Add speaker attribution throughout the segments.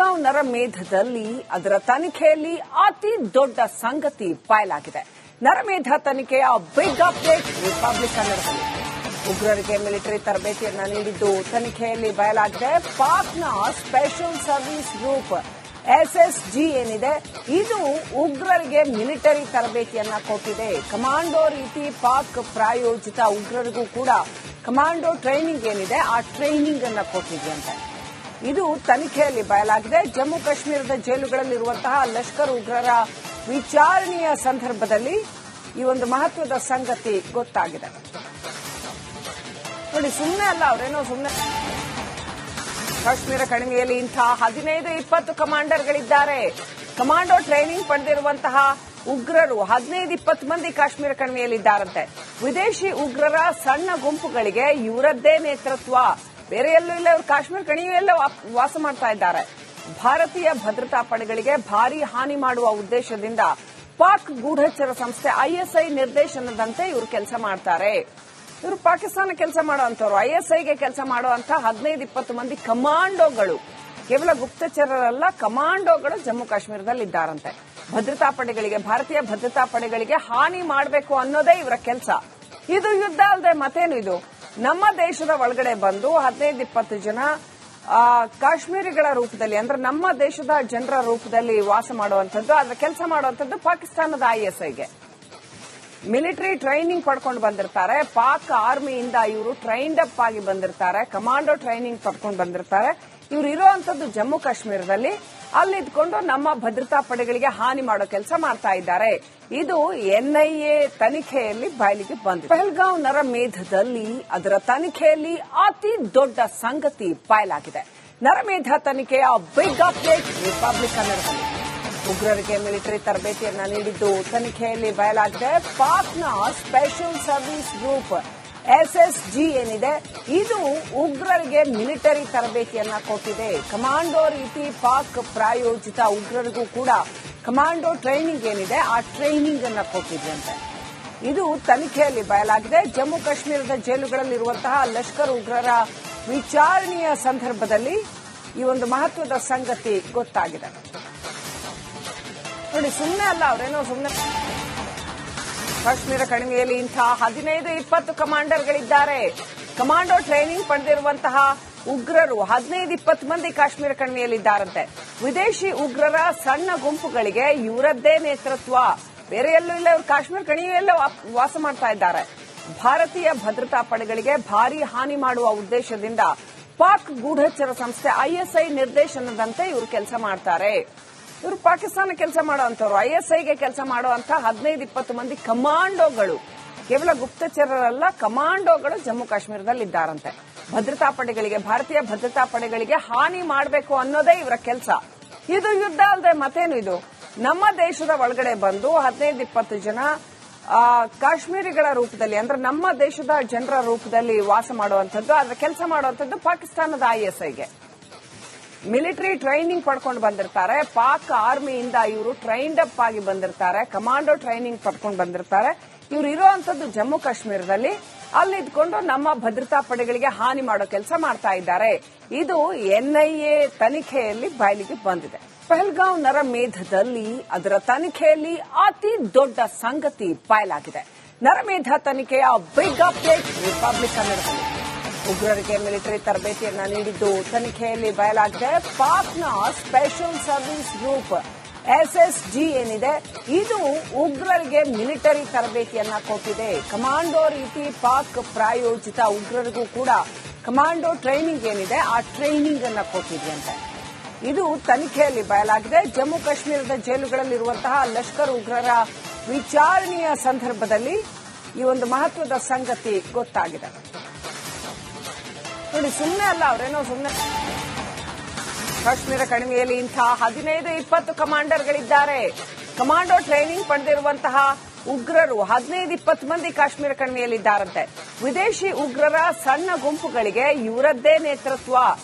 Speaker 1: ಪಹಲ್ಗಾಂವ್ ನರಮೇಧದಲ್ಲಿ ಅದರ ತನಿಖೆಯಲ್ಲಿ ಅತಿ ದೊಡ್ಡ ಸಂಗತಿ ಬಯಲಾಗಿದೆ. ನರಮೇಧ ತನಿಖೆಯ ಬಿಗ್ ಅಪ್ಡೇಟ್ ರಿಪಬ್ಲಿಕ್ ಕನ್ನಡದಲ್ಲಿ. ಉಗ್ರರಿಗೆ ಮಿಲಿಟರಿ ತರಬೇತಿಯನ್ನ ನೀಡಿದ್ದು ತನಿಖೆಯಲ್ಲಿ ಬಯಲಾಗಿದೆ. ಪಾಕ್ನ ಸ್ಪೆಷಲ್ ಸರ್ವಿಸ್ ಗ್ರೂಪ್ SSG ಏನಿದೆ ಇದು ಉಗ್ರರಿಗೆ ಮಿಲಿಟರಿ ತರಬೇತಿಯನ್ನ ಕೊಟ್ಟಿದೆ. ಕಮಾಂಡೋ ರೀತಿ ಪಾಕ್ ಪ್ರಾಯೋಜಿತ ಉಗ್ರರಿಗೂ ಕೂಡ ಕಮಾಂಡೋ ಟ್ರೈನಿಂಗ್ ಏನಿದೆ ಆ ಟ್ರೈನಿಂಗ್ ಅನ್ನ ಕೊಟ್ಟಿದೆಯಂತೆ. ಇದು ತನಿಖೆಯಲ್ಲಿ ಬಯಲಾಗಿದೆ. ಜಮ್ಮು ಕಾಶ್ಮೀರದ ಜೈಲುಗಳಲ್ಲಿರುವಂತಹ ಲಷ್ಕರ್ ಉಗ್ರರ ವಿಚಾರಣೆಯ ಸಂದರ್ಭದಲ್ಲಿ ಈ ಒಂದು ಮಹತ್ವದ ಸಂಗತಿ ಗೊತ್ತಾಗಿದೆ. ನೋಡಿ, ಸುಮ್ಮನೆ ಅಲ್ಲ, ಅವರೇನೋ ಸುಮ್ಮನೆ ಕಾಶ್ಮೀರ ಕಣಿವೆಯಲ್ಲಿ ಇಂಥ 15-20 ಕಮಾಂಡರ್ಗಳಿದ್ದಾರೆ. ಕಮಾಂಡೋ ಟ್ರೈನಿಂಗ್ ಪಡೆದಿರುವಂತಹ ಉಗ್ರರು 15-20 ಮಂದಿ ಕಾಶ್ಮೀರ ಕಣಿವೆಯಲ್ಲಿದ್ದಾರಂತೆ. ವಿದೇಶಿ ಉಗ್ರರ ಸಣ್ಣ ಗುಂಪುಗಳಿಗೆ ಇವರದ್ದೇ ನೇತೃತ್ವ. ಬೇರೆ ಎಲ್ಲೂ ಇಲ್ಲ, ಇವರು ಕಾಶ್ಮೀರ ಕಣಿವೆಯಲ್ಲೇ ವಾಸ ಮಾಡ್ತಾ ಇದ್ದಾರೆ. ಭಾರತೀಯ ಭದ್ರತಾ ಪಡೆಗಳಿಗೆ ಭಾರೀ ಹಾನಿ ಮಾಡುವ ಉದ್ದೇಶದಿಂದ ಪಾಕ್ ಗೂಢಚರ ಸಂಸ್ಥೆ ISI ನಿರ್ದೇಶನದಂತೆ ಇವರು ಕೆಲಸ ಮಾಡ್ತಾರೆ. ಇವರು ಪಾಕಿಸ್ತಾನ ಕೆಲಸ ಮಾಡುವಂತವರು, ISIಗೆ ಕೆಲಸ ಮಾಡುವಂತ 15-20 ಮಂದಿ ಕಮಾಂಡೋಗಳು, ಕೇವಲ ಗುಪ್ತಚರರಲ್ಲ, ಕಮಾಂಡೋಗಳು ಜಮ್ಮು ಕಾಶ್ಮೀರದಲ್ಲಿದ್ದಾರಂತೆ. ಭದ್ರತಾ ಪಡೆಗಳಿಗೆ, ಭಾರತೀಯ ಭದ್ರತಾ ಪಡೆಗಳಿಗೆ ಹಾನಿ ಮಾಡಬೇಕು ಅನ್ನೋದೇ ಇವರ ಕೆಲಸ. ಇದು ಯುದ್ಧ ಅಲ್ಲದೆ ಮತ್ತೇನು? ಇದು ನಮ್ಮ ದೇಶದ ಒಳಗಡೆ ಬಂದು 15-20 ಜನ ಕಾಶ್ಮೀರಿಗಳ ರೂಪದಲ್ಲಿ, ಅಂದ್ರೆ ನಮ್ಮ ದೇಶದ ಜನರ ರೂಪದಲ್ಲಿ ವಾಸ ಮಾಡುವಂತದ್ದು, ಅದರ ಕೆಲಸ ಮಾಡುವಂತದ್ದು ಪಾಕಿಸ್ತಾನದ ISIಗೆ. ಮಿಲಿಟರಿ ಟ್ರೈನಿಂಗ್ ಪಡ್ಕೊಂಡು ಬಂದಿರ್ತಾರೆ. ಪಾಕ್ ಆರ್ಮಿಯಿಂದ ಇವರು ಟ್ರೈನ್ಡ್ ಅಪ್ ಆಗಿ ಬಂದಿರ್ತಾರೆ. ಕಮಾಂಡೋ ಟ್ರೈನಿಂಗ್ ಪಡ್ಕೊಂಡು ಬಂದಿರ್ತಾರೆ. ಇವರು ಇರುವಂತದ್ದು ಜಮ್ಮು ಕಾಶ್ಮೀರದಲ್ಲಿ. ಅಲ್ಲಿದ್ಕೊಂಡು ನಮ್ಮ ಭದ್ರತಾ ಪಡೆಗಳಿಗೆ ಹಾನಿ ಮಾಡೋ ಕೆಲಸ ಮಾಡ್ತಾ ಇದ್ದಾರೆ. ಇದು NIA ತನಿಖೆಯಲ್ಲಿ ಬಯಲಿಗೆ ಬಂದಿದೆ. ಪಹಲ್ಗಾಂವ್ ನರಮೇಧದಲ್ಲಿ ಅದರ ತನಿಖೆಯಲ್ಲಿ ಅತಿ ದೊಡ್ಡ ಸಂಗತಿ ಬಯಲಾಗಿದೆ. ನರಮೇಧ ತನಿಖೆಯ ಬಿಗ್ ಅಪ್ಡೇಟ್ ರಿಪಬ್ಲಿಕ್ ಕನ್ನಡದಲ್ಲಿ. ಉಗ್ರರಿಗೆ ಮಿಲಿಟರಿ ತರಬೇತಿಯನ್ನ ನೀಡಿದ್ದು ತನಿಖೆಯಲ್ಲಿ ಬಯಲಾಗಿದೆ. ಪಾಕ್ನ ಸ್ಪೆಷಲ್ ಸರ್ವಿಸ್ ಗ್ರೂಪ್ SSG ಏನಿದೆ ಇದು ಉಗ್ರರಿಗೆ ಮಿಲಿಟರಿ ತರಬೇತಿಯನ್ನ ಕೊಟ್ಟಿದೆ. ಕಮಾಂಡೋ ರೀತಿ ಪಾಕ್ ಪ್ರಾಯೋಜಿತ ಉಗ್ರರಿಗೂ ಕೂಡ ಕಮಾಂಡೋ ಟ್ರೈನಿಂಗ್ ಏನಿದೆ ಆ ಟ್ರೈನಿಂಗ್ ಅನ್ನ ಕೊಟ್ಟಿದೆಯಂತೆ. ಇದು ತನಿಖೆಯಲ್ಲಿ ಬಯಲಾಗಿದೆ. ಜಮ್ಮು ಕಾಶ್ಮೀರದ ಜೈಲುಗಳಲ್ಲಿರುವಂತಹ ಲಷ್ಕರ್ ಉಗ್ರರ ವಿಚಾರಣೆಯ ಸಂದರ್ಭದಲ್ಲಿ ಈ ಒಂದು ಮಹತ್ವದ ಸಂಗತಿ ಗೊತ್ತಾಗಿದೆ. ನೋಡಿ, ಸುಮ್ಮನೆ ಅಲ್ಲ, ಅವರೇನೋ ಸುಮ್ಮನೆ ಕಾಶ್ಮೀರ ಕಣಿವೆಯಲ್ಲಿ ಇಂಥ 15-20 ಕಮಾಂಡರ್ಗಳಿದ್ದಾರೆ. ಕಮಾಂಡೋ ಟ್ರೈನಿಂಗ್ ಪಡೆದಿರುವಂತಹ ಉಗ್ರರು 15-20 ಮಂದಿ ಕಾಶ್ಮೀರ ಕಣಿವೆಯಲ್ಲಿದ್ದಾರಂತೆ. ವಿದೇಶಿ ಉಗ್ರರ ಸಣ್ಣ ಗುಂಪುಗಳಿಗೆ ಇವರದ್ದೇ ನೇತೃತ್ವ. ಬೇರೆ ಎಲ್ಲೂ ಇಲ್ಲ, ಇವರು ಕಾಶ್ಮೀರ ಕಣಿವೆಯಲ್ಲೇ ವಾಸ ಮಾಡ್ತಾ ಇದ್ದಾರೆ. ಭಾರತೀಯ ಭದ್ರತಾ ಪಡೆಗಳಿಗೆ ಭಾರೀ ಹಾನಿ ಮಾಡುವ ಉದ್ದೇಶದಿಂದ ಪಾಕ್ ಗೂಢಚರ ಸಂಸ್ಥೆ ISI ನಿರ್ದೇಶನದಂತೆ ಇವರು ಕೆಲಸ ಮಾಡ್ತಾರೆ. ಇವರು ಪಾಕಿಸ್ತಾನ ಕೆಲಸ ಮಾಡುವಂತವರು, ISIಗೆ ಕೆಲಸ ಮಾಡುವಂತ 15-20 ಮಂದಿ ಕಮಾಂಡೋಗಳು, ಕೇವಲ ಗುಪ್ತಚರರಲ್ಲ, ಕಮಾಂಡೋಗಳು ಜಮ್ಮು ಕಾಶ್ಮೀರದಲ್ಲಿದ್ದಾರಂತೆ. ಭದ್ರತಾ ಪಡೆಗಳಿಗೆ, ಭಾರತೀಯ ಭದ್ರತಾ ಪಡೆಗಳಿಗೆ ಹಾನಿ ಮಾಡಬೇಕು ಅನ್ನೋದೇ ಇವರ ಕೆಲಸ. ಇದು ಯುದ್ಧ ಅಲ್ಲದೆ ಮತ್ತೇನು? ಇದು ನಮ್ಮ ದೇಶದ ಒಳಗಡೆ ಬಂದು 15-20 ಜನ ಕಾಶ್ಮೀರಿಗಳ ರೂಪದಲ್ಲಿ, ಅಂದ್ರೆ ನಮ್ಮ ದೇಶದ ಜನರ ರೂಪದಲ್ಲಿ ವಾಸ ಮಾಡುವಂತದ್ದು, ಅದರ ಕೆಲಸ ಮಾಡುವಂತದ್ದು ಪಾಕಿಸ್ತಾನದ ISIಗೆ. ಮಿಲಿಟರಿ ಟ್ರೈನಿಂಗ್ ಪಡ್ಕೊಂಡು ಬಂದಿರ್ತಾರೆ. ಪಾಕ್ ಆರ್ಮಿಯಿಂದ ಇವರು ಟ್ರೈನ್ಡ್ ಅಪ್ ಆಗಿ ಬಂದಿರ್ತಾರೆ. ಕಮಾಂಡೋ ಟ್ರೈನಿಂಗ್ ಪಡ್ಕೊಂಡು ಬಂದಿರ್ತಾರೆ. ಇವರು ಇರುವಂತದ್ದು ಜಮ್ಮು ಕಾಶ್ಮೀರದಲ್ಲಿ. ಅಲ್ಲಿದ್ಕೊಂಡು ನಮ್ಮ ಭದ್ರತಾ ಪಡೆಗಳಿಗೆ ಹಾನಿ ಮಾಡೋ ಕೆಲಸ ಮಾಡ್ತಾ ಇದ್ದಾರೆ. ಇದು NIA ತನಿಖೆಯಲ್ಲಿ ಬಯಲಿಗೆ ಬಂದಿದೆ. ಪಹಲ್ಗಾಂವ್ ನರಮೇಧದಲ್ಲಿ ಅದರ ತನಿಖೆಯಲ್ಲಿ ಅತಿ ದೊಡ್ಡ ಸಂಗತಿ ಬಯಲಾಗಿದೆ. ನರಮೇಧ ತನಿಖೆಯ ಬಿಗ್ ಅಪ್ಡೇಟ್ ರಿಪಬ್ಲಿಕ್ ಕನ್ನಡದಲ್ಲಿ. ಉಗ್ರರಿಗೆ ಮಿಲಿಟರಿ ತರಬೇತಿಯನ್ನ ನೀಡಿದ್ದು ತನಿಖೆಯಲ್ಲಿ ಬಯಲಾಗಿದೆ. ಪಾಕ್ನ ಸ್ಪೆಷಲ್ ಸರ್ವಿಸ್ ಗ್ರೂಪ್ SSG ಏನಿದೆ ಇದು ಉಗ್ರರಿಗೆ ಮಿಲಿಟರಿ ತರಬೇತಿಯನ್ನ ಕೊಟ್ಟಿದೆ. ಕಮಾಂಡೋ ರೀತಿ ಪಾಕ್ ಪ್ರಾಯೋಜಿತ ಉಗ್ರರಿಗೂ ಕೂಡ ಕಮಾಂಡೋ ಟ್ರೈನಿಂಗ್ ಏನಿದೆ ಆ ಟ್ರೈನಿಂಗ್ ಅನ್ನ ಕೊಟ್ಟಿದೆಯಂತೆ. ಇದು ತನಿಖೆಯಲ್ಲಿ ಬಯಲಾಗಿದೆ. ಜಮ್ಮು ಕಾಶ್ಮೀರದ ಜೈಲುಗಳಲ್ಲಿರುವಂತಹ ಲಷ್ಕರ್ ಉಗ್ರರ ವಿಚಾರಣೆಯ ಸಂದರ್ಭದಲ್ಲಿ ಈ ಒಂದು ಮಹತ್ವದ ಸಂಗತಿ ಗೊತ್ತಾಗಿದೆ. ನೋಡಿ, ಸುಮ್ಮನೆ ಅಲ್ಲ, ಅವರೇನೋ ಸುಮ್ಮನೆ ಕಾಶ್ಮೀರ ಕಣಿವೆಯಲ್ಲಿ ಇಂಥ 15-20 ಕಮಾಂಡರ್ಗಳಿದ್ದಾರೆ. ಕಮಾಂಡೋ ಟ್ರೈನಿಂಗ್ ಪಡೆದಿರುವಂತಹ ಉಗ್ರರು 15-20 ಮಂದಿ ಕಾಶ್ಮೀರ ಕಣಿವೆಯಲ್ಲಿದ್ದಾರಂತೆ. ವಿದೇಶಿ ಉಗ್ರರ ಸಣ್ಣ ಗುಂಪುಗಳಿಗೆ ಇವರದ್ದೇ ನೇತೃತ್ವ.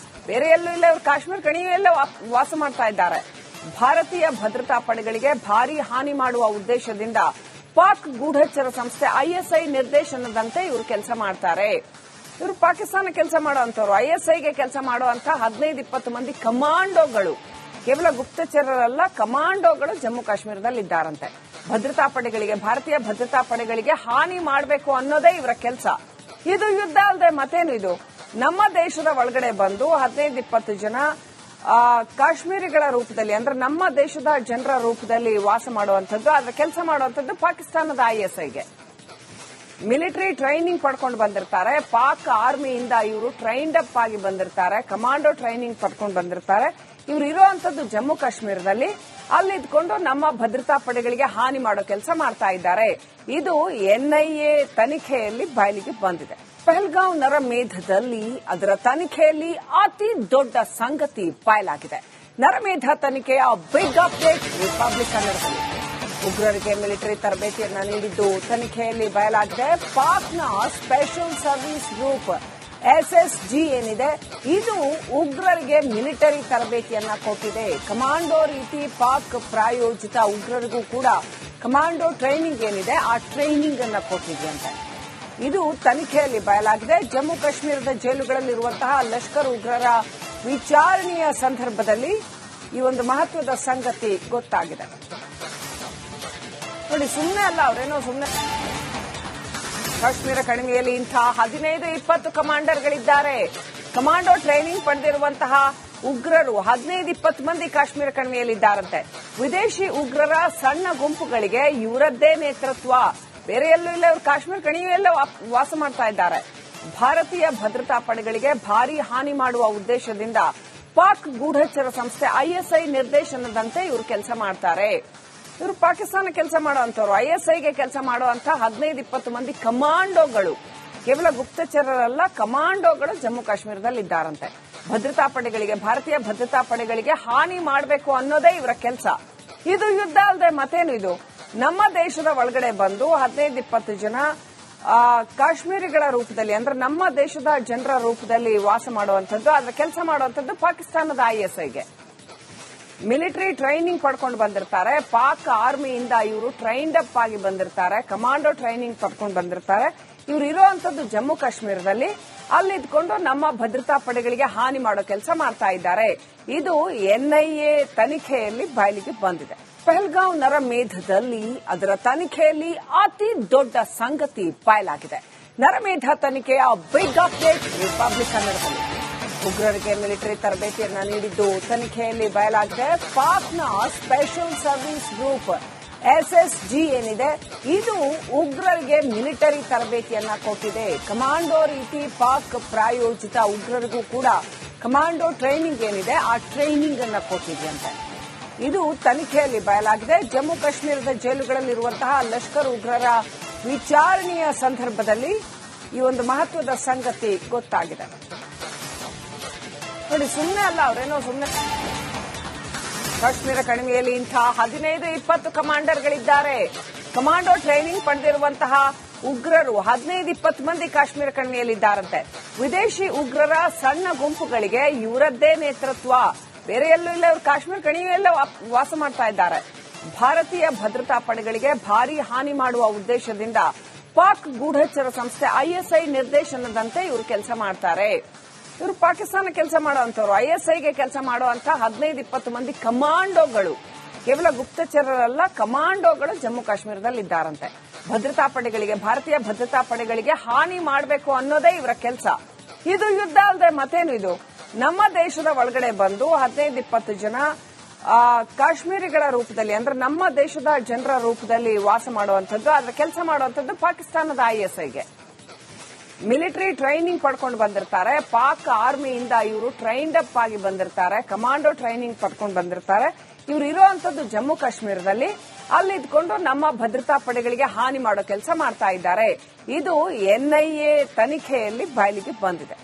Speaker 1: ಬೇರೆ ಎಲ್ಲೂ ಇಲ್ಲ, ಇವರು ಕಾಶ್ಮೀರ ಕಣಿವೆಯಲ್ಲೇ ವಾಸ ಮಾಡ್ತಾ ಇದ್ದಾರೆ. ಭಾರತೀಯ ಭದ್ರತಾ ಪಡೆಗಳಿಗೆ ಭಾರೀ ಹಾನಿ ಮಾಡುವ ಉದ್ದೇಶದಿಂದ ಪಾಕ್ ಗೂಢಚರ ಸಂಸ್ಥೆ ISI ನಿರ್ದೇಶನದಂತೆ ಇವರು ಕೆಲಸ ಮಾಡ್ತಾರೆ. ಇವರು ಪಾಕಿಸ್ತಾನ ಕೆಲಸ ಮಾಡುವಂತವರು, ISIಗೆ ಕೆಲಸ ಮಾಡುವಂತ 15-20 ಮಂದಿ ಕಮಾಂಡೋಗಳು, ಕೇವಲ ಗುಪ್ತಚರರಲ್ಲ, ಕಮಾಂಡೋಗಳು ಜಮ್ಮು ಕಾಶ್ಮೀರದಲ್ಲಿದ್ದಾರಂತೆ. ಭದ್ರತಾ ಪಡೆಗಳಿಗೆ, ಭಾರತೀಯ ಭದ್ರತಾ ಪಡೆಗಳಿಗೆ ಹಾನಿ ಮಾಡಬೇಕು ಅನ್ನೋದೇ ಇವರ ಕೆಲಸ. ಇದು ಯುದ್ಧ ಅಲ್ಲದೆ ಮತ್ತೇನು ಇದು? ನಮ್ಮ ದೇಶದ ಒಳಗಡೆ ಬಂದು 15-20 ಜನ ಕಾಶ್ಮೀರಿಗಳ ರೂಪದಲ್ಲಿ, ಅಂದ್ರೆ ನಮ್ಮ ದೇಶದ ಜನರ ರೂಪದಲ್ಲಿ ವಾಸ ಮಾಡುವಂಥದ್ದು, ಅದರ ಕೆಲಸ ಮಾಡುವಂಥದ್ದು ಪಾಕಿಸ್ತಾನದ ISIಗೆ ಮಿಲಿಟರಿ ಟ್ರೈನಿಂಗ್ ಪಡ್ಕೊಂಡು ಬಂದಿರ್ತಾರೆ. ಪಾಕ್ ಆರ್ಮಿಯಿಂದ ಇವರು ಟ್ರೈನ್ಡ್ ಅಪ್ ಆಗಿ ಬಂದಿರ್ತಾರೆ, ಕಮಾಂಡೋ ಟ್ರೈನಿಂಗ್ ಪಡ್ಕೊಂಡು ಬಂದಿರ್ತಾರೆ. ಇವರು ಇರುವಂತದ್ದು ಜಮ್ಮು ಕಾಶ್ಮೀರದಲ್ಲಿ. ಅಲ್ಲಿದ್ಕೊಂಡು ನಮ್ಮ ಭದ್ರತಾ ಪಡೆಗಳಿಗೆ ಹಾನಿ ಮಾಡೋ ಕೆಲಸ ಮಾಡ್ತಾ ಇದ್ದಾರೆ. ಇದು NIA ತನಿಖೆಯಲ್ಲಿ ಬಯಲಿಗೆ ಬಂದಿದೆ. ಪಹಲ್ಗಾಂವ್ ನರಮೇಧದಲ್ಲಿ ಅದರ ತನಿಖೆಯಲ್ಲಿ ಅತಿ ದೊಡ್ಡ ಸಂಗತಿ ಬಯಲಾಗಿದೆ. ನರಮೇಧ ತನಿಖೆಯ ಬಿಗ್ ಅಪ್ಡೇಟ್ ರಿಪಬ್ಲಿಕ್ ಕನ್ನಡದಲ್ಲಿ. ಉಗ್ರರಿಗೆ ಮಿಲಿಟರಿ ತರಬೇತಿಯನ್ನ ನೀಡಿದ್ದು ತನಿಖೆಯಲ್ಲಿ ಬಯಲಾಗಿದೆ. ಪಾಕ್ನ ಸ್ಪೆಷಲ್ ಸರ್ವಿಸ್ ಗ್ರೂಪ್ SSG ಏನಿದೆ, ಇದು ಉಗ್ರರಿಗೆ ಮಿಲಿಟರಿ ತರಬೇತಿಯನ್ನ ಕೊಟ್ಟಿದೆ. ಕಮಾಂಡೋ ರೀತಿ ಪಾಕ್ ಪ್ರಾಯೋಜಿತ ಉಗ್ರರಿಗೂ ಕೂಡ ಕಮಾಂಡೋ ಟ್ರೈನಿಂಗ್ ಏನಿದೆ, ಆ ಟ್ರೈನಿಂಗ್ ಅನ್ನ ಕೊಟ್ಟಿದೆಯಂತೆ. ಇದು ತನಿಖೆಯಲ್ಲಿ ಬಯಲಾಗಿದೆ. ಜಮ್ಮು ಕಾಶ್ಮೀರದ ಜೈಲುಗಳಲ್ಲಿರುವಂತಹ ಲಷ್ಕರ್ ಉಗ್ರರ ವಿಚಾರಣೆಯ ಸಂದರ್ಭದಲ್ಲಿ ಈ ಒಂದು ಮಹತ್ವದ ಸಂಗತಿ ಗೊತ್ತಾಗಿದೆ. ನೋಡಿ, ಸುಮ್ಮನೆ ಅಲ್ಲ, ಅವರೇನೋ ಸುಮ್ಮನೆ. ಕಾಶ್ಮೀರ ಕಣಿವೆಯಲ್ಲಿ ಇಂಥ 15-20 ಕಮಾಂಡರ್ಗಳಿದ್ದಾರೆ. ಕಮಾಂಡೋ ಟ್ರೈನಿಂಗ್ ಪಡೆದಿರುವಂತಹ ಉಗ್ರರು 15-20 ಮಂದಿ ಕಾಶ್ಮೀರ ಕಣಿವೆಯಲ್ಲಿದ್ದಾರಂತೆ. ವಿದೇಶಿ ಉಗ್ರರ ಸಣ್ಣ ಗುಂಪುಗಳಿಗೆ ಇವರದ್ದೇ ನೇತೃತ್ವ. ಬೇರೆ ಎಲ್ಲೂ ಇಲ್ಲ, ಇವರು ಕಾಶ್ಮೀರ ಕಣಿವೆಯಲ್ಲೇ ವಾಸ ಮಾಡ್ತಾ ಇದ್ದಾರೆ. ಭಾರತೀಯ ಭದ್ರತಾ ಪಡೆಗಳಿಗೆ ಭಾರೀ ಹಾನಿ ಮಾಡುವ ಉದ್ದೇಶದಿಂದ ಪಾಕ್ ಗೂಢಚರ ಸಂಸ್ಥೆ ISI ನಿರ್ದೇಶನದಂತೆ ಇವರು ಕೆಲಸ ಮಾಡ್ತಾರೆ. ಇವರು ಪಾಕಿಸ್ತಾನ ಕೆಲಸ ಮಾಡುವಂತವರು, ISIಗೆ ಕೆಲಸ ಮಾಡುವಂತ 15-20 ಮಂದಿ ಕಮಾಂಡೋಗಳು, ಕೇವಲ ಗುಪ್ತಚರರಲ್ಲ, ಕಮಾಂಡೋಗಳು ಜಮ್ಮು ಕಾಶ್ಮೀರದಲ್ಲಿದ್ದಾರಂತೆ. ಭದ್ರತಾ ಪಡೆಗಳಿಗೆ, ಭಾರತೀಯ ಭದ್ರತಾ ಪಡೆಗಳಿಗೆ ಹಾನಿ ಮಾಡಬೇಕು ಅನ್ನೋದೇ ಇವರ ಕೆಲಸ. ಇದು ಯುದ್ಧ ಅಲ್ಲದೆ ಮತ್ತೇನು ಇದು? ನಮ್ಮ ದೇಶದ ಒಳಗಡೆ ಬಂದು 15-20 ಜನ ಕಾಶ್ಮೀರಿಗಳ ರೂಪದಲ್ಲಿ, ಅಂದ್ರೆ ನಮ್ಮ ದೇಶದ ಜನರ ರೂಪದಲ್ಲಿ ವಾಸ ಮಾಡುವಂಥದ್ದು, ಅದರ ಕೆಲಸ ಮಾಡುವಂಥದ್ದು ಪಾಕಿಸ್ತಾನದ ISIಗೆ ಮಿಲಿಟರಿ ಟ್ರೈನಿಂಗ್ ಪಡ್ಕೊಂಡು ಬಂದಿರ್ತಾರೆ. ಪಾಕ್ ಆರ್ಮಿಯಿಂದ ಇವರು ಟ್ರೈನ್ಡ್ ಅಪ್ ಆಗಿ ಬಂದಿರ್ತಾರೆ, ಕಮಾಂಡೋ ಟ್ರೈನಿಂಗ್ ಪಡ್ಕೊಂಡು ಬಂದಿರ್ತಾರೆ. ಇವರು ಇರುವಂತದ್ದು ಜಮ್ಮು ಕಾಶ್ಮೀರದಲ್ಲಿ. ಅಲ್ಲಿದ್ಕೊಂಡು ನಮ್ಮ ಭದ್ರತಾ ಪಡೆಗಳಿಗೆ ಹಾನಿ ಮಾಡೋ ಕೆಲಸ ಮಾಡ್ತಾ ಇದ್ದಾರೆ. ಇದು NIA ತನಿಖೆಯಲ್ಲಿ ಬಯಲಿಗೆ ಬಂದಿದೆ. ಪಹಲ್ಗಾಂವ್ ನರಮೇಧದಲ್ಲಿ ಅದರ ತನಿಖೆಯಲ್ಲಿ ಅತಿ ದೊಡ್ಡ ಸಂಗತಿ ಬಯಲಾಗಿದೆ. ನರಮೇಧ ತನಿಖೆಯ ಬಿಗ್ ಅಪ್ಡೇಟ್ ರಿಪಬ್ಲಿಕ್ ಕನ್ನಡದಲ್ಲಿ. ಉಗ್ರರಿಗೆ ಮಿಲಿಟರಿ ತರಬೇತಿಯನ್ನ ನೀಡಿದ್ದು ತನಿಖೆಯಲ್ಲಿ ಬಯಲಾಗಿದೆ. ಪಾಕ್ನ ಸ್ಪೆಷಲ್ ಸರ್ವಿಸ್ ಗ್ರೂಪ್ SSG ಏನಿದೆ, ಇದು ಉಗ್ರರಿಗೆ ಮಿಲಿಟರಿ ತರಬೇತಿಯನ್ನ ಕೊಟ್ಟಿದೆ. ಕಮಾಂಡೋ ರೀತಿ ಪಾಕ್ ಪ್ರಾಯೋಜಿತ ಉಗ್ರರಿಗೂ ಕೂಡ ಕಮಾಂಡೋ ಟ್ರೈನಿಂಗ್ ಏನಿದೆ, ಆ ಟ್ರೈನಿಂಗ್ ಅನ್ನ ಕೊಟ್ಟಿದೆಯಂತೆ. ಇದು ತನಿಖೆಯಲ್ಲಿ ಬಯಲಾಗಿದೆ. ಜಮ್ಮು ಕಾಶ್ಮೀರದ ಜೈಲುಗಳಲ್ಲಿರುವಂತಹ ಲಷ್ಕರ್ ಉಗ್ರರ ವಿಚಾರಣೆಯ ಸಂದರ್ಭದಲ್ಲಿ ಈ ಒಂದು ಮಹತ್ವದ ಸಂಗತಿ ಗೊತ್ತಾಗಿದೆ. ನೋಡಿ, ಸುಮ್ಮನೆ ಅಲ್ಲ, ಅವರೇನೋ ಸುಮ್ಮನೆ. ಕಾಶ್ಮೀರ ಕಣಿವೆಯಲ್ಲಿ ಇಂಥ 15-20 ಕಮಾಂಡರ್ಗಳಿದ್ದಾರೆ. ಕಮಾಂಡೋ ಟ್ರೈನಿಂಗ್ ಪಡೆದಿರುವಂತಹ ಉಗ್ರರು 15-20 ಮಂದಿ ಕಾಶ್ಮೀರ ಕಣಿವೆಯಲ್ಲಿದ್ದಾರಂತೆ. ವಿದೇಶಿ ಉಗ್ರರ ಸಣ್ಣ ಗುಂಪುಗಳಿಗೆ ಇವರದ್ದೇ ನೇತೃತ್ವ. ಬೇರೆ ಎಲ್ಲೂ ಇಲ್ಲ, ಇವರು ಕಾಶ್ಮೀರ ಕಣಿವೆಯಲ್ಲೇ ವಾಸ ಮಾಡ್ತಾ ಇದ್ದಾರೆ. ಭಾರತೀಯ ಭದ್ರತಾ ಪಡೆಗಳಿಗೆ ಭಾರೀ ಹಾನಿ ಮಾಡುವ ಉದ್ದೇಶದಿಂದ ಪಾಕ್ ಗೂಢಚರ ಸಂಸ್ಥೆ ISI ನಿರ್ದೇಶನದಂತೆ ಇವರು ಕೆಲಸ ಮಾಡ್ತಾರೆ. ಇವರು ಪಾಕಿಸ್ತಾನ ಕೆಲಸ ಮಾಡುವಂತವರು, ISIಗೆ ಕೆಲಸ ಮಾಡುವಂತ 15-20 ಮಂದಿ ಕಮಾಂಡೋಗಳು, ಕೇವಲ ಗುಪ್ತಚರರಲ್ಲ, ಕಮಾಂಡೋಗಳು ಜಮ್ಮು ಕಾಶ್ಮೀರದಲ್ಲಿದ್ದಾರಂತೆ. ಭದ್ರತಾ ಪಡೆಗಳಿಗೆ, ಭಾರತೀಯ ಭದ್ರತಾ ಪಡೆಗಳಿಗೆ ಹಾನಿ ಮಾಡಬೇಕು ಅನ್ನೋದೇ ಇವರ ಕೆಲಸ. ಇದು ಯುದ್ಧ ಅಲ್ಲದೆ ಮತ್ತೇನು ಇದು? ನಮ್ಮ ದೇಶದ ಒಳಗಡೆ ಬಂದು 15-20 ಜನ ಕಾಶ್ಮೀರಿಗಳ ರೂಪದಲ್ಲಿ, ಅಂದ್ರೆ ನಮ್ಮ ದೇಶದ ಜನರ ರೂಪದಲ್ಲಿ ವಾಸ ಮಾಡುವಂಥದ್ದು, ಅದರ ಕೆಲಸ ಮಾಡುವಂಥದ್ದು ಪಾಕಿಸ್ತಾನದ ISIಗೆ ಮಿಲಿಟರಿ ಟ್ರೈನಿಂಗ್ ಪಡ್ಕೊಂಡು ಬಂದಿರ್ತಾರೆ. ಪಾಕ್ ಆರ್ಮಿಯಿಂದ ಇವರು ಟ್ರೈನ್ಡ್ ಅಪ್ ಆಗಿ ಬಂದಿರ್ತಾರೆ, ಕಮಾಂಡೋ ಟ್ರೈನಿಂಗ್ ಪಡ್ಕೊಂಡು ಬಂದಿರ್ತಾರೆ. ಇವರು ಇರುವಂತದ್ದು ಜಮ್ಮು ಕಾಶ್ಮೀರದಲ್ಲಿ. ಅಲ್ಲಿದ್ಕೊಂಡು ನಮ್ಮ ಭದ್ರತಾ ಪಡೆಗಳಿಗೆ ಹಾನಿ ಮಾಡೋ ಕೆಲಸ ಮಾಡ್ತಾ ಇದ್ದಾರೆ. ಇದು NIA ತನಿಖೆಯಲ್ಲಿ ಬಯಲಿಗೆ ಬಂದಿದೆ.